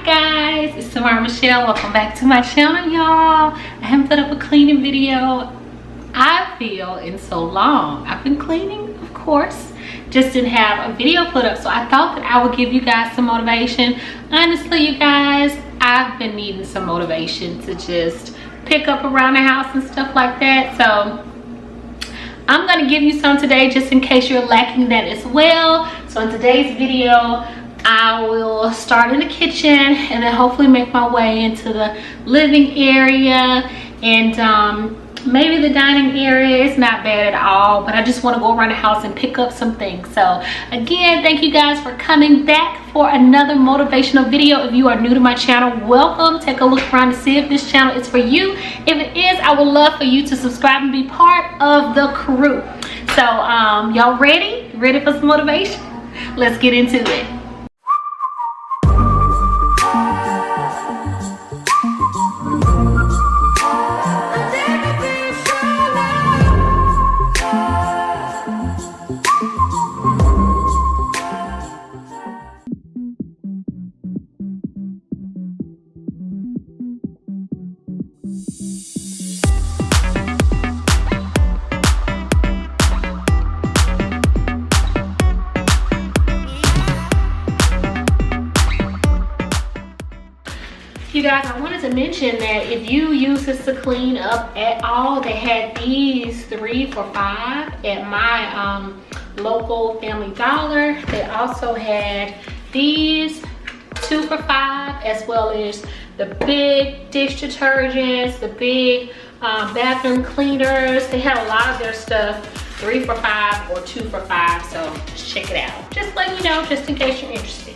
guys, it's Tamara Michelle. Welcome back to my channel, y'all. I haven't put up a cleaning video, I feel, in so long. I've been cleaning, of course, just didn't have a video put up, so I thought that I would give you guys some motivation. Honestly, you guys, I've been needing some motivation to just pick up around the house and stuff like that, so I'm gonna give you some today just in case you're lacking that as well. So in today's video, I will start in the kitchen and then hopefully make my way into the living area and maybe the dining area. Is not bad at all, but I just want to go around the house and pick up some things. So again, thank you guys for coming back for another motivational video. If you are new to my channel, welcome. Take a look around to see if this channel is for you. If it is, I would love for you to subscribe and be part of the crew. So y'all ready for some motivation? Let's get into it. You guys, I wanted to mention that if you use this to clean up at all, they had these 3 for $5 at my local Family Dollar. They also had these 2 for $5, as well as the big dish detergents, the big bathroom cleaners. They had a lot of their stuff 3 for $5 or 2 for $5, so just check it out. Just let you know, just in case you're interested.